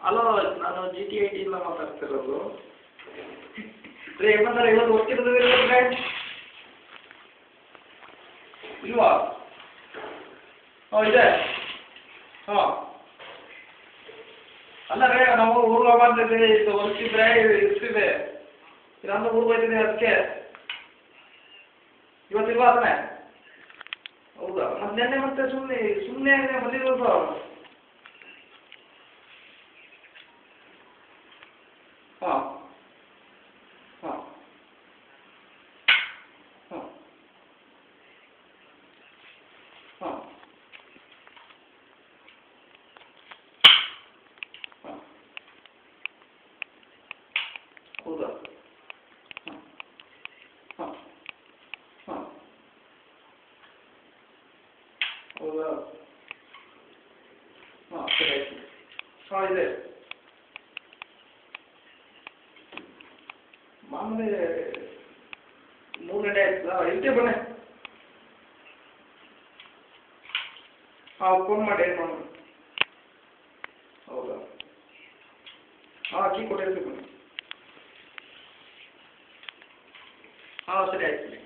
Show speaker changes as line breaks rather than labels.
Hello, ನಾನು GT80 ಮಾತಾಡ್ತಿರೋದು. ಏಮಂದ್ರೆ ಇವತ್ತು ವರ್ಕಿರೋದು ಇಲ್ವಾ? ಹಾಂ ಇದೆ. ಹಾಂ ಅಲ್ಲ ರೇ, ನಾವು ಊರಿಗೆ ಹೋಗ್ಬಂದಿದ್ದೀವಿ. ಇದು ವರ್ಕಿದ್ರೆ ಇರ್ತಿದೆ, ಇಲ್ಲಾಂದ್ರೆ ಊರಿಗೆ ಹೋಗ್ತಿದೆ. ಅದಕ್ಕೆ ಇವತ್ತಿಲ್ವಾ ಅದನ್ನೇ? ಹೌದಾ? ಮತ್ತು ನೆನ್ನೆ ಮತ್ತೆ ಸುಮ್ಮನೆ ಬಂದಿರೋದು. ಹಾಂ ಹಾಂ ಹಾಂ ಹಾಂ ಹಾಂ ಹೌದಾ? ಹಾಂ ಹಾಂ ಹಾಂ ಹೌದಾ? ಹಾಂ ಸರಿ ಆಯಿತು. ಹಾಂ ಇದೆ ಮಾಮೂಲಿ. 3 ಗಂಟೆ ಆಯ್ತಲ್ಲ, ಇರ್ತೀವಿ ಬನ್ನಿ. ಹಾಂ ಫೋನ್ ಮಾಡಿ ಏನು ಮಾಡೋಣ. ಹೌದಾ? ಹಾಂ ಕೀ ಕೊಟ್ಟಿರ್ತೀವಿ ಬನ್ನಿ. ಹಾಂ ಸರಿ ಆಯ್ತು.